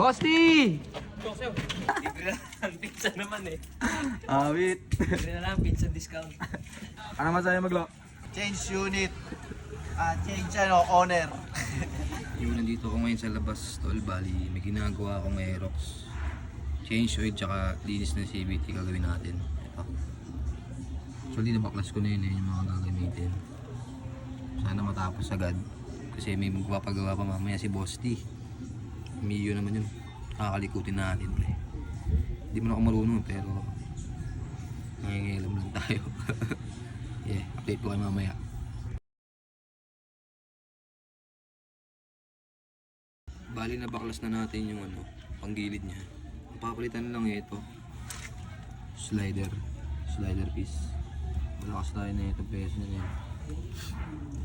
Bosti! Libre na lang, pizza naman eh. Awit. Libre na lang, pizza discount. Ano masabi maglo? Change unit. Change owner. Yung nandito ako ngayon sa labas, Tol, bali may ginagawa akong Aerox. Change oil tsaka linis ng CVT gagawin natin. Ito. Actually nabaklas ko na yun yung mga gagamitin. Sana matapos agad. Kasi may magpapagawa pa mamaya si Boss D. Miyo naman yun. Kakalikutin natin, pre. Hindi mo na ako marunong pero nangingilam lang tayo. Yeah, update ko kayo mamaya. Bali na baklas na natin yung panggilid niya. Ang papalitan lang ito. Slider piece. Malakas tayo na ito peso na yan.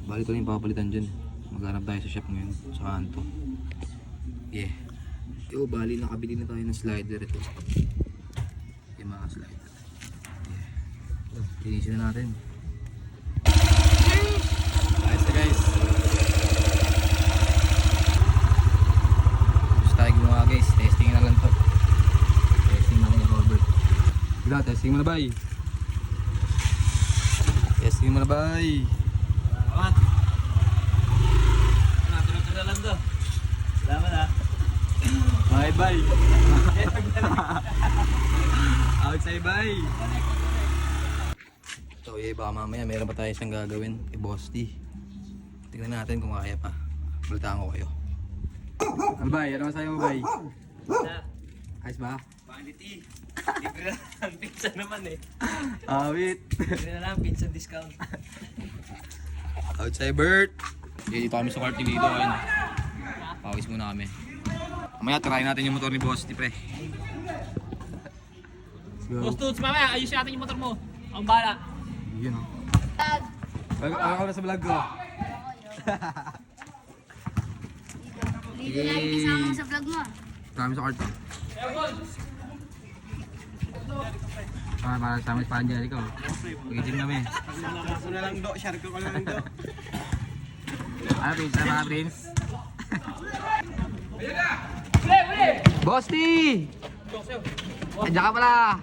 Bali ito yung papalitan dyan. Maghanap tayo sa shop ngayon sa kanto. Yeah. Yo, bali nakabili na tayo ng slider ito. Yung mga slider. Yeah. Linisin na natin. Ayos na guys. Guys, testing na lang to. Testing na lang Robert. Bila, testing mo na bay. Testing mo na bay. Salamat. Tulog na lang to. Salamat ha. Bye bye. Outside bye. So yeah, baka mamaya meron pa tayo siyang gagawin kay Boss D. Tingnan natin kung kaya pa. Balitaan ko kayo. Ano bay? Ano masabi mo bay? Ayos ba? Quality. Libre na lang, pizza naman eh. Awit. Libre na lang, pizza discount. Outside Bert. Okay, dito kami sa kart dito ngayon. Pawis muna kami. Mamaya try natin yung motor ni Boss D, pre. Let's go. Boss Toots, mamaya ayusin natin yung motor mo. Ang bala. Yun o. Ako na sa vlog ko. Dito lagi kasama mo sa vlog mo. Kami sa kart. Para sa amin sa Panjali ko. Pag-gym kami. Kaso na lang do, share ko lang do. Ano Prince? Ano mga Prince? Bosti! Andiyan ka pala!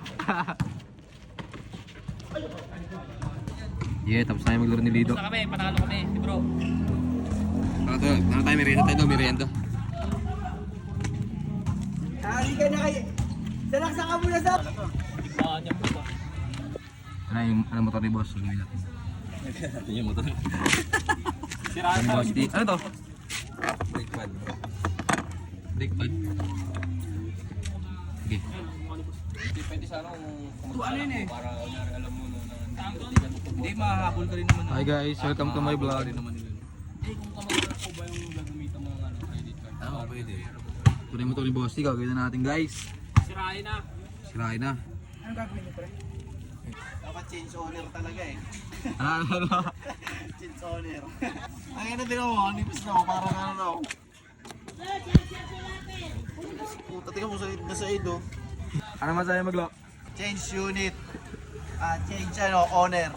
Yeah, tapos tayo maglaro ni Lido. Basta kami, panalo kami, di bro. Ano tayo, merienda tayo, merienda. Hindi ka na kayo. Salaksa ka muna sa... Niyan po ba? Ano motor ni Boss? Gawin natin. Yung motor. Siraan Boss D. Ano to? Brake pad. Brake pad. Okay. Depende sa Ano yun eh? para alam mo na Hindi, mahahabol ka rin naman. Hi guys, welcome to my vlog. kung kamagana ko ba yung gagamitan mo ng credit card. Oo, pwede. Ito na yung motor ni Bosti, gagawin na natin guys. Sirain na. Sirain na. Anong gagawin niyo pre? Dapat change owner talaga eh. Ano? Change owner. Ang ina din mo, nipis na ako, parang ano na ako. Puta, tingnan mo sa ido. Ano masabi maglo? Change unit. Change owner.